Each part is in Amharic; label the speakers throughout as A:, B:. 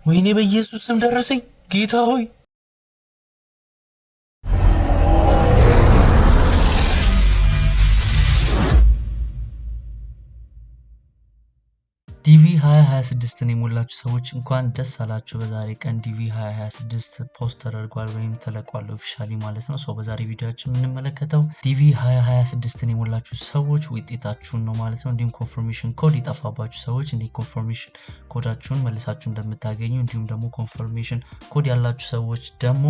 A: ወይኔ በኢየሱስ ስም ደረሰኝ ጌታ ሆይ። ዲቪ 2026ን የሞላችሁ ሰዎች እንኳን ደስ አላችሁ። በዛሬ ቀን ዲቪ 2026 ፖስት ተደርጓል ወይም ተለቋል ኦፊሻሊ ማለት ነው። ሶ በዛሬ ቪዲዮአችን የምንመለከተው ዲቪ 2026ን የሞላችሁ ሰዎች ውጤታችሁን ነው ማለት ነው። እንዲሁም ኮንፈርሜሽን ኮድ የጠፋባችሁ ሰዎች እንዴት ኮንፈርሜሽን ኮዳችሁን መልሳችሁ እንደምታገኙ፣ እንዲሁም ደግሞ ኮንፈርሜሽን ኮድ ያላችሁ ሰዎች ደግሞ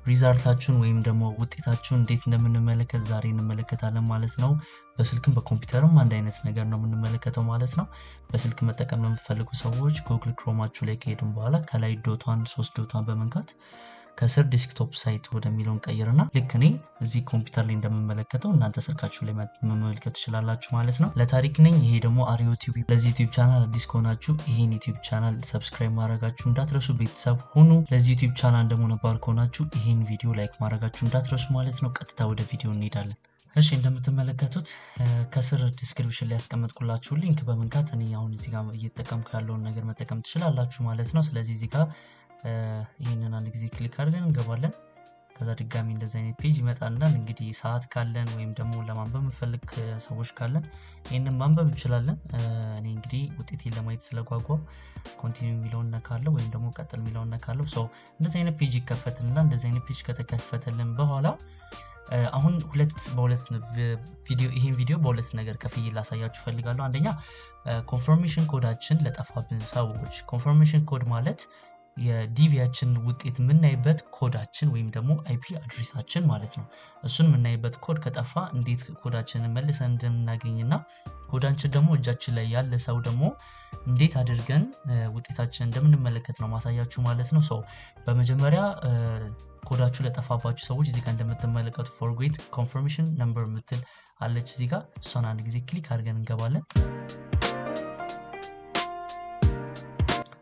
A: ሪዛልታችሁን ወይም ደግሞ ውጤታችሁን እንዴት እንደምንመለከት ዛሬ እንመለከታለን ማለት ነው። በስልክም በኮምፒውተርም አንድ አይነት ነገር ነው የምንመለከተው ማለት ነው። በስልክ መጠቀም ለምትፈልጉ ሰዎች ጉግል ክሮማችሁ ላይ ከሄድን በኋላ ከላይ ዶቷን 3 ዶቷን በመንካት ከስር ዴስክቶፕ ሳይት ወደሚለውን ቀይርና ልክ እኔ እዚህ ኮምፒውተር ላይ እንደምመለከተው እናንተ ስልካችሁ ላይ መመልከት ትችላላችሁ ማለት ነው። ለታሪክ ነኝ። ይሄ ደግሞ አሪዮ ቲቪ። ለዚህ ዩቲዩብ ቻናል አዲስ ከሆናችሁ ይሄን ዩቲዩብ ቻናል ሰብስክራይብ ማድረጋችሁ እንዳትረሱ፣ ቤተሰብ ሁኑ። ለዚህ ዩቲዩብ ቻናል ደግሞ ነባር ከሆናችሁ ይሄን ቪዲዮ ላይክ ማድረጋችሁ እንዳትረሱ ማለት ነው። ቀጥታ ወደ ቪዲዮ እንሄዳለን። እሺ እንደምትመለከቱት ከስር ዲስክሪፕሽን ላይ ያስቀመጥኩላችሁ ሊንክ በመንካት እኔ አሁን እዚህ ጋር እየተጠቀምኩ ያለውን ነገር መጠቀም ትችላላችሁ ማለት ነው። ስለዚህ እዚህ ጋር ይሄንን አንድ ጊዜ ክሊክ አድርገን እንገባለን። ከዛ ድጋሚ እንደዚህ አይነት ፔጅ ይመጣልናል። እንግዲህ ሰዓት ካለን ወይም ደግሞ ለማንበብ የምፈልግ ሰዎች ካለን ይሄንን ማንበብ እንችላለን። እኔ እንግዲህ ውጤቴን ለማየት ስለጓጓው ኮንቲኒው የሚለውን ነካለው ወይም ደግሞ ቀጥል የሚለውን ነካለው። ሶ እንደዚህ አይነት ፔጅ ይከፈትልና እንደዚህ አይነት ፔጅ ከተከፈተልን በኋላ አሁን ይሄን ቪዲዮ በሁለት ነገር ከፍዬ ላሳያችሁ ፈልጋለሁ። አንደኛ ኮንፈርሜሽን ኮዳችን ለጠፋብን ሰዎች ኮንፈርሜሽን ኮድ ማለት የዲቪያችን ውጤት የምናይበት ኮዳችን ወይም ደግሞ አይፒ አድሬሳችን ማለት ነው። እሱን የምናይበት ኮድ ከጠፋ እንዴት ኮዳችንን መልሰን እንደምናገኝና ኮዳችን ደግሞ እጃችን ላይ ያለ ሰው ደግሞ እንዴት አድርገን ውጤታችንን እንደምንመለከት ነው ማሳያችሁ ማለት ነው። ሶ በመጀመሪያ ኮዳችሁ ለጠፋባችሁ ሰዎች እዚህ ጋር እንደምትመለከቱ ፎርጌት ኮንፈርሜሽን ነምበር ምትል አለች እዚህ ጋር። እሷን አንድ ጊዜ ክሊክ አድርገን እንገባለን።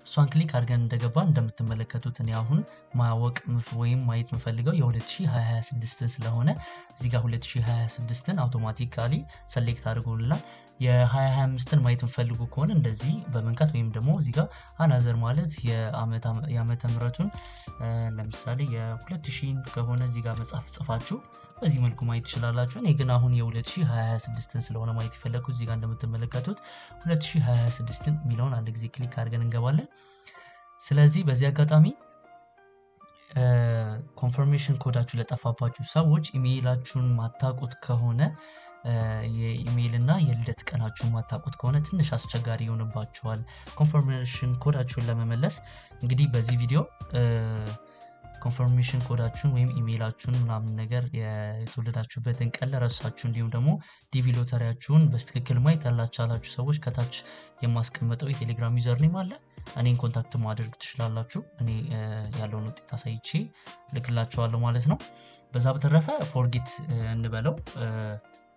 A: እሷን ክሊክ አድርገን እንደገባን እንደምትመለከቱት እኔ አሁን ማወቅ ወይም ማየት የምፈልገው የ2026 ስለሆነ እዚህ ጋር 2026ን አውቶማቲካሊ ሰሌክት አድርጎልናል። የ2025ን ማየት የምፈልጉ ከሆነ እንደዚህ በመንካት ወይም ደግሞ እዚህ ጋር አናዘር ማለት የዓመተ ምህረቱን ለምሳሌ የ2000 ከሆነ እዚህ ጋር መጻፍ ጽፋችሁ በዚህ መልኩ ማየት ትችላላችሁ። እኔ ግን አሁን የ2026ን ስለሆነ ማየት የፈለኩት እዚህ ጋር እንደምትመለከቱት 2026ን የሚለውን አንድ ጊዜ ክሊክ አድርገን እንገባለን። ስለዚህ በዚህ አጋጣሚ ኮንፈርሜሽን ኮዳችሁ ለጠፋባችሁ ሰዎች ኢሜይላችሁን ማታውቁት ከሆነ የኢሜይል እና የልደት ቀናችሁን ማታውቁት ከሆነ ትንሽ አስቸጋሪ ይሆንባችኋል ኮንፈርሜሽን ኮዳችሁን ለመመለስ። እንግዲህ በዚህ ቪዲዮ ኮንፈርሜሽን ኮዳችሁን ወይም ኢሜይላችሁን ምናምን ነገር የተወለዳችሁበትን ቀን ለረሳችሁ እንዲሁም ደግሞ ዲቪ ሎተሪያችሁን በስትክክል ማየት ያላቻላችሁ ሰዎች ከታች የማስቀመጠው የቴሌግራም ዩዘር ኔም አለ። እኔን ኮንታክት ማድረግ ትችላላችሁ። እኔ ያለውን ውጤት አሳይቼ ልክላችኋለሁ ማለት ነው። በዛ በተረፈ ፎርጌት እንበለው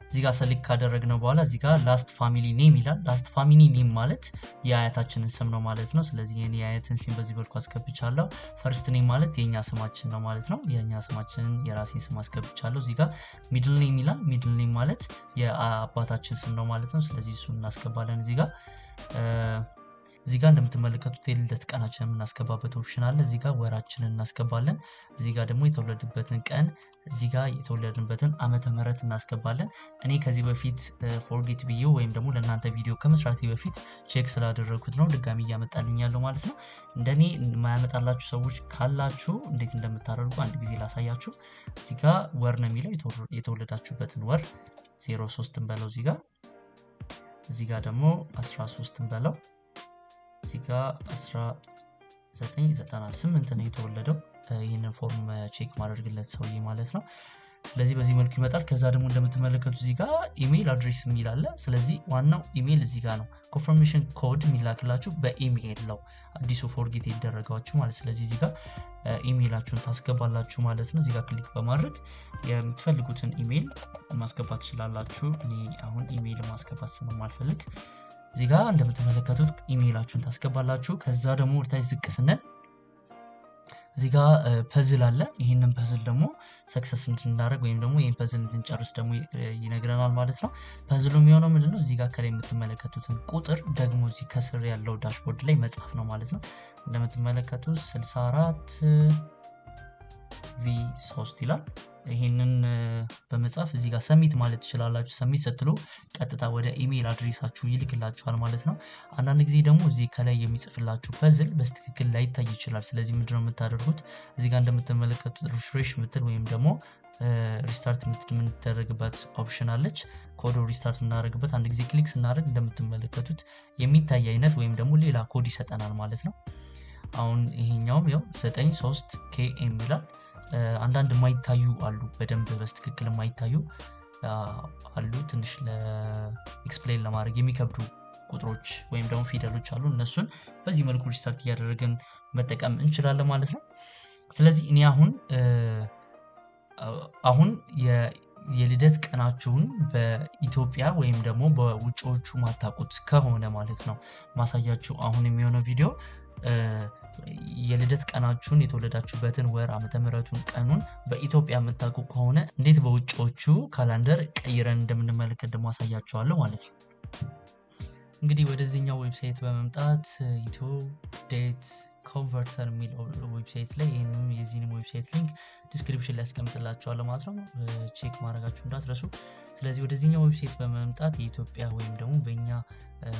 A: እዚህ ጋር ሰሌክት ካደረግነው በኋላ እዚህ ጋር ላስት ፋሚሊ ኔም ይላል። ላስት ፋሚሊ ኔም ማለት የአያታችንን ስም ነው ማለት ነው። ስለዚህ የኔ የአያትን ስም በዚህ በልኩ አስገብቻለሁ። ፈርስት ኔም ማለት የኛ ስማችን ነው ማለት ነው። የኛ ስማችንን የራሴን ስም አስገብቻለሁ። እዚህ ጋር ሚድል ኔም ይላል። ሚድል ኔም ማለት የአባታችን ስም ነው ማለት ነው። ስለዚህ እሱን እናስገባለን። እዚህ ጋር እንደምትመለከቱት የልደት ቀናችንን የምናስገባበት ኦፕሽን አለ። እዚህ ጋር ወራችንን እናስገባለን። እዚህ ጋር ደግሞ የተወለድንበትን ቀን፣ እዚህ ጋር የተወለድንበትን ዓመተ ምህረት እናስገባለን። እኔ ከዚህ በፊት ፎርጌት ብዬ ወይም ደግሞ ለእናንተ ቪዲዮ ከመስራቴ በፊት ቼክ ስላደረኩት ነው ድጋሚ እያመጣልኝ ያለው ማለት ነው። እንደኔ የማያመጣላችሁ ሰዎች ካላችሁ እንዴት እንደምታደርጉ አንድ ጊዜ ላሳያችሁ። እዚህ ጋር ወር ነው የሚለው የተወለዳችሁበትን ወር 03 በለው። እዚህ ጋር ደግሞ 13 በለው። እዚህ ጋር 1998 ነው የተወለደው። ይህንን ፎርም ቼክ ማድረግለት ሰውዬ ማለት ነው። ስለዚህ በዚህ መልኩ ይመጣል። ከዛ ደግሞ እንደምትመለከቱ እዚህ ጋር ኢሜይል አድሬስ የሚል አለ። ስለዚህ ዋናው ኢሜይል እዚህ ጋር ነው። ኮንፈርሜሽን ኮድ የሚላክላችሁ በኢሜይል ነው፣ አዲሱ ፎርጌት ይደረጋችሁ ማለት። ስለዚህ እዚህ ጋር ኢሜይላችሁን ታስገባላችሁ ማለት ነው። እዚህ ጋር ክሊክ በማድረግ የምትፈልጉትን ኢሜይል ማስገባት ትችላላችሁ። እኔ አሁን ኢሜይል ማስገባት ስለማልፈልግ እዚህ ጋር እንደምትመለከቱት ኢሜይላችሁን ታስገባላችሁ። ከዛ ደግሞ ወደታች ዝቅ ስንል እዚህ ጋር ፐዝል አለ። ይሄንን ፐዝል ደግሞ ሰክሰስ እንድናደርግ ወይም ደግሞ ይሄን ፐዝል እንድንጨርስ ደግሞ ይነግረናል ማለት ነው። ፐዝሉ የሚሆነው ምንድነው? እዚህ ጋር ከላይ የምትመለከቱትን ቁጥር ደግሞ እዚህ ከስር ያለው ዳሽቦርድ ላይ መጻፍ ነው ማለት ነው። እንደምትመለከቱት 64 V3 ይላል። ይሄንን በመጻፍ እዚህ ጋር ሰሚት ማለት ትችላላችሁ። ሰሚት ስትሉ ቀጥታ ወደ ኢሜል አድሬሳችሁ ይልክላችኋል ማለት ነው። አንዳንድ ጊዜ ደግሞ እዚህ ከላይ የሚጽፍላችሁ ፐዝል በስትክክል ላይታይ ይችላል። ስለዚህ ምንድነው የምታደርጉት? እዚህ ጋር እንደምትመለከቱት ሪፍሬሽ ምትል ወይም ደግሞ ሪስታርት የምትደረግበት ኦፕሽን አለች። ኮድ ሪስታርት የምናደርግበት አንድ ጊዜ ክሊክ ስናደርግ እንደምትመለከቱት የሚታይ አይነት ወይም ደግሞ ሌላ ኮድ ይሰጠናል ማለት ነው። አሁን ይሄኛውም ያው 93 KM ይላል። አንዳንድ የማይታዩ አሉ፣ በደንብ በስትክክል የማይታዩ አሉ። ትንሽ ለኤክስፕሌን ለማድረግ የሚከብዱ ቁጥሮች ወይም ደግሞ ፊደሎች አሉ። እነሱን በዚህ መልኩ ሪስታርት እያደረግን መጠቀም እንችላለን ማለት ነው። ስለዚህ እኔ አሁን የልደት ቀናችሁን በኢትዮጵያ ወይም ደግሞ በውጪዎቹ ማታውቁት ከሆነ ማለት ነው ማሳያችሁ አሁን የሚሆነው ቪዲዮ የልደት ቀናችሁን የተወለዳችሁበትን ወር ዓመተ ምህረቱን ቀኑን በኢትዮጵያ የምታውቁ ከሆነ እንዴት በውጪዎቹ ካላንደር ቀይረን እንደምንመለከት ደግሞ አሳያችኋለሁ ማለት ነው። እንግዲህ ወደዚህኛው ዌብሳይት በመምጣት ኢትዮ ዴት ኮንቨርተር የሚል ዌብሳይት ላይ ይሄንን የዚህንም ዌብሳይት ሊንክ ዲስክሪፕሽን ላይ አስቀምጥላችኋለሁ ማለት ነው። ቼክ ማድረጋችሁ እንዳትረሱ። ስለዚህ ወደዚህኛው ዌብሳይት በመምጣት የኢትዮጵያ ወይም ደግሞ በእኛ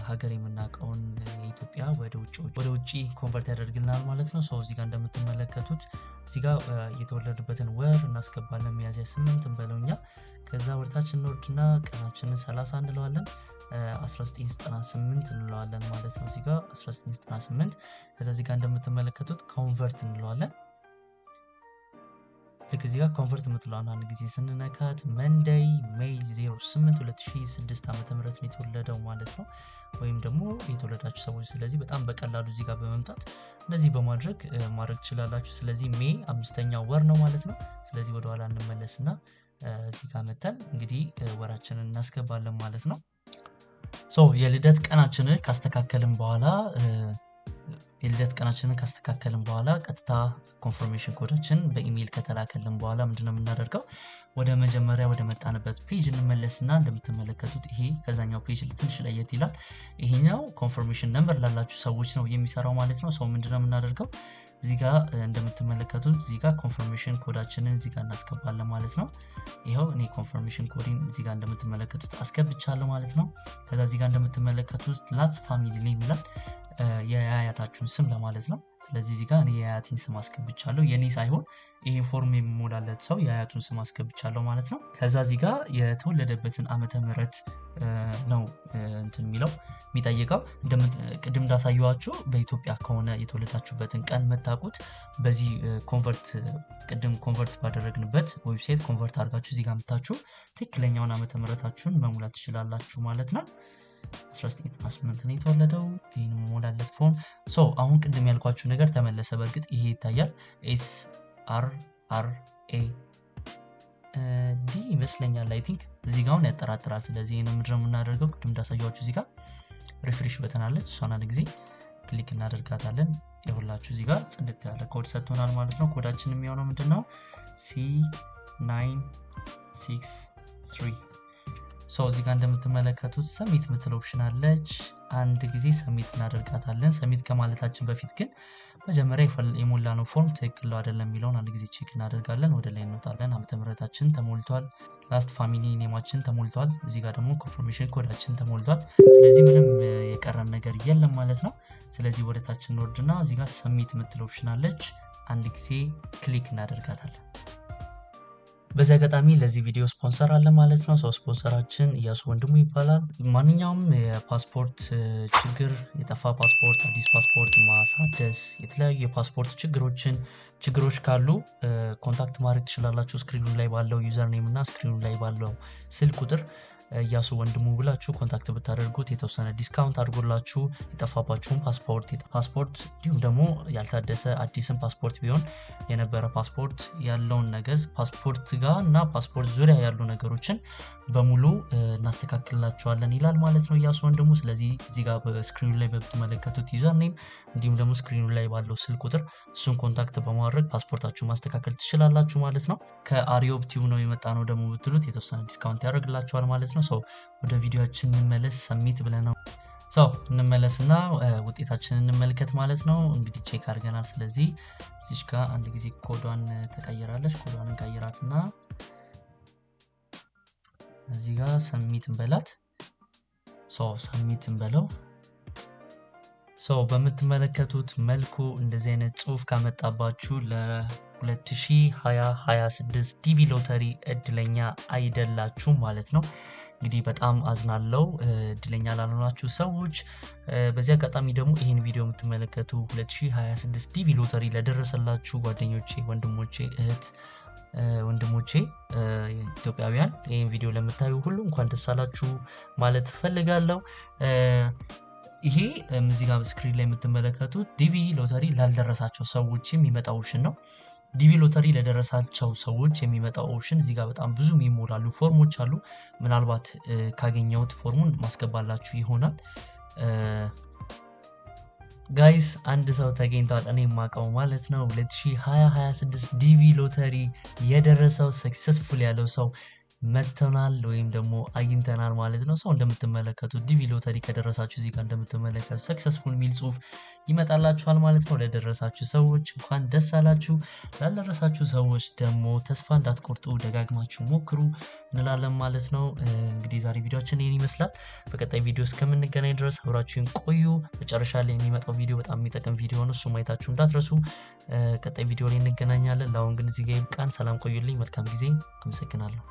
A: ሀገር የምናውቀውን የኢትዮጵያ ወደ ውጪ ኮንቨርት ያደርግልናል ማለት ነው። እዚህ ጋር እንደምትመለከቱት እዚህ ጋር የተወለዱበትን ወር እናስገባለን። ሚያዝያ 8 እንበለውኛ። ከዛ ወርታችን እንወርድና ቀናችንን 30 እንለዋለን። 1998 እንለዋለን ማለት ነው። እዚህ ጋር 1998 ከዛ እዚህ ጋር እንደምትመለከቱት ኮንቨርት እንለዋለን። ልክ እዚህ ጋር ኮንቨርት የምትለዋን አንድ ጊዜ ስንነካት መንዴይ ሜይ 08 2006 ዓ.ም ነው የተወለደው ማለት ነው። ወይም ደግሞ የተወለዳችሁ ሰዎች ስለዚህ በጣም በቀላሉ እዚህ ጋር በመምጣት እንደዚህ በማድረግ ትችላላችሁ። ስለዚህ ሜይ 5ኛው ወር ነው ማለት ነው። ስለዚህ ወደ ኋላ እንመለስና እዚህ ጋር መተን እንግዲህ ወራችንን እናስገባለን ማለት ነው። የልደት ቀናችንን ካስተካከልን በኋላ ቀጥታ ኮንፈርሜሽን ኮዳችን በኢሜል ከተላከልን በኋላ ምንድነው የምናደርገው? ወደ መጀመሪያ ወደ መጣንበት ፔጅ እንመለስና እንደምትመለከቱት ይሄ ከዛኛው ፔጅ ትንሽ ለየት ይላል። ይሄኛው ኮንፈርሜሽን ነምበር ላላችሁ ሰዎች ነው የሚሰራው ማለት ነው። ምንድነው የምናደርገው? እዚህ ጋር እንደምትመለከቱት እዚህ ጋር ኮንፈርሜሽን ኮዳችንን እዚህ ጋር እናስገባለን ማለት ነው። ይሄው እኔ ኮንፈርሜሽን ኮዲን እዚህ ጋር እንደምትመለከቱት አስገብቻለሁ ማለት ነው። ከዛ እዚህ ጋር እንደምትመለከቱት ላትስ ፋሚሊ ኔም ይላል፣ የአያታችሁን ስም ለማለት ነው። ስለዚህ እዚህ ጋር እኔ የአያቴን ስም አስገብቻለሁ፣ የኔ ሳይሆን ይሄ ፎርም የሚሞላለት ሰው የአያቱን ስም አስገብቻለሁ ማለት ነው። ከዛ እዚህ ጋር የተወለደበትን ዓመተ ምህረት ነው የሚጠይቀው። ቅድም እንዳሳየዋችሁ በኢትዮጵያ ከሆነ የተወለዳችሁበትን ቀን መታቁት በዚህ ኮንቨርት ባደረግንበት ዌብሳይት ኮንቨርት አድርጋችሁ እዚህ ጋር መታችሁ ትክክለኛውን ዓመተ ምህረታችሁን መሙላት ትችላላችሁ ማለት ነው። 1998 ነው የተወለደው። ይሄን ሞላለት ፎርም አሁን ቅድም ያልኳችሁ ነገር ተመለሰ። በእርግጥ ይሄ ይታያል SRRAD ይመስለኛል። አይ ቲንክ እዚህ ጋር ያጠራጥራል። ስለዚህ ይሄን ምንድነው የምናደርገው? ቅድም እንዳሳያችሁ እዚህ ጋር ሪፍሬሽ በተን አለች። እሷን አንድ ጊዜ ክሊክ እናደርጋታለን። ይኸውላችሁ እዚህ ጋር ጽድት ያለ ኮድ ሰጥቶናል ማለት ነው። ኮዳችን የሚሆነው ምንድነው? C963 እዚህ ጋር እንደምትመለከቱት ሰሚት የምትል ኦፕሽን አለች። አንድ ጊዜ ሰሚት እናደርጋታለን። ሰሚት ከማለታችን በፊት ግን መጀመሪያ የሞላነው ፎርም ትክክል ነው አይደለም የሚለውን አንድ ጊዜ ቼክ እናደርጋለን። ወደ ላይ እንወጣለን። ዓመተ ምህረታችን ተሞልቷል። ላስት ፋሚሊ ኔማችን ተሞልቷል። እዚህ ጋር ደግሞ ኮንፈርሜሽን ኮዳችን ተሞልቷል። ስለዚህ ምንም የቀረን ነገር የለም ማለት ነው። ስለዚህ ወደ ታች እንወርድና እዚህ ጋር ሰሚት የምትል ኦፕሽን አለች። አንድ ጊዜ ክሊክ እናደርጋታለን። በዚህ አጋጣሚ ለዚህ ቪዲዮ ስፖንሰር አለ ማለት ነው። ስፖንሰራችን እያሱ ወንድሙ ይባላል። ማንኛውም የፓስፖርት ችግር፣ የጠፋ ፓስፖርት፣ አዲስ ፓስፖርት ማሳደስ፣ የተለያዩ የፓስፖርት ችግሮች ካሉ ኮንታክት ማድረግ ትችላላችሁ። ስክሪኑ ላይ ባለው ዩዘር ኔም እና ስክሪኑ ላይ ባለው ስልክ ቁጥር ያሱ ወንድሙ ብላችሁ ኮንታክት ብታደርጉት የተወሰነ ዲስካውንት አድርጎላችሁ የጠፋባችሁን ፓስፖርት እንዲሁም ደግሞ ያልታደሰ አዲስን ፓስፖርት ቢሆን የነበረ ፓስፖርት ያለውን ነገር ፓስፖርት ጋር እና ፓስፖርት ዙሪያ ያሉ ነገሮችን በሙሉ እናስተካክልላችኋለን ይላል ማለት ነው ያሱ ወንድሙ። ስለዚህ እዚህ ጋር በስክሪኑ ላይ በምትመለከቱት ዩዘር ኔም እንዲሁም ደግሞ ስክሪኑ ላይ ባለው ስልክ ቁጥር እሱን ኮንታክት በማድረግ ፓስፖርታችሁን ማስተካከል ትችላላችሁ ማለት ነው። ከአሪዮብ ቲዩብ ነው የመጣ ነው ደግሞ ብትሉት የተወሰነ ዲስካውንት ያደርግላችኋል ማለት ነው። ወደ ቪዲዮአችን እንመለስ። ሰሚት ብለናል። እንመለስና ውጤታችንን እንመልከት ማለት ነው። እንግዲህ ቼክ አድርገናል። ስለዚህ እዚች ጋር አንድ ጊዜ ኮዷን ተቀይራለች። ኮዷን እንቀይራትና እዚህ ጋር ሰሚት እንበላት። ሰሚት እንበለው። በምትመለከቱት መልኩ እንደዚህ አይነት ጽሁፍ ካመጣባችሁ ለ2026 ዲቪ ሎተሪ እድለኛ አይደላችሁም ማለት ነው። እንግዲህ በጣም አዝናለው እድለኛ ላልሆናችሁ ሰዎች። በዚህ አጋጣሚ ደግሞ ይሄን ቪዲዮ የምትመለከቱ 2026 ዲቪ ሎተሪ ለደረሰላችሁ ጓደኞቼ፣ ወንድሞቼ፣ እህት ወንድሞቼ ኢትዮጵያውያን ይሄን ቪዲዮ ለምታዩ ሁሉ እንኳን ደስ አላችሁ ማለት ፈልጋለሁ። ይሄ እዚህ ጋር ስክሪን ላይ የምትመለከቱት ዲቪ ሎተሪ ላልደረሳቸው ሰዎች የሚመጣው ኦፕሽን ነው። ዲቪ ሎተሪ ለደረሳቸው ሰዎች የሚመጣው ኦፕሽን እዚህ ጋር በጣም ብዙ የሚሞላሉ ፎርሞች አሉ። ምናልባት ካገኘሁት ፎርሙን ማስገባላችሁ ይሆናል። ጋይስ አንድ ሰው ተገኝቷል፣ እኔ የማውቀው ማለት ነው። 2026 ዲቪ ሎተሪ የደረሰው ሰክሰስፉል ያለው ሰው መተናል ወይም ደግሞ አግኝተናል ማለት ነው። እንደምትመለከቱት ዲቪ ሎተሪ ከደረሳችሁ እዚህ ጋር እንደምትመለከቱት ሰክሰስፉል ሚል ጽሁፍ ይመጣላችኋል ማለት ነው። ለደረሳችሁ ሰዎች እንኳን ደስ አላችሁ። ላልደረሳችሁ ሰዎች ደግሞ ተስፋ እንዳትቆርጡ ደጋግማችሁ ሞክሩ እንላለን ማለት ነው። እንግዲህ ዛሬ ቪዲዮአችን ይሄን ይመስላል። በቀጣይ ቪዲዮ እስከምንገናኝ ድረስ አብራችሁን ቆዩ። መጨረሻ ላይ የሚመጣው ቪዲዮ በጣም የሚጠቅም ቪዲዮ ነው። እሱ ማየታችሁ እንዳትረሱ። ቀጣይ ቪዲዮ ላይ እንገናኛለን። ለአሁን ግን እዚህ ጋር ይብቃን። ሰላም ቆዩልኝ። መልካም ጊዜ። አመሰግናለሁ።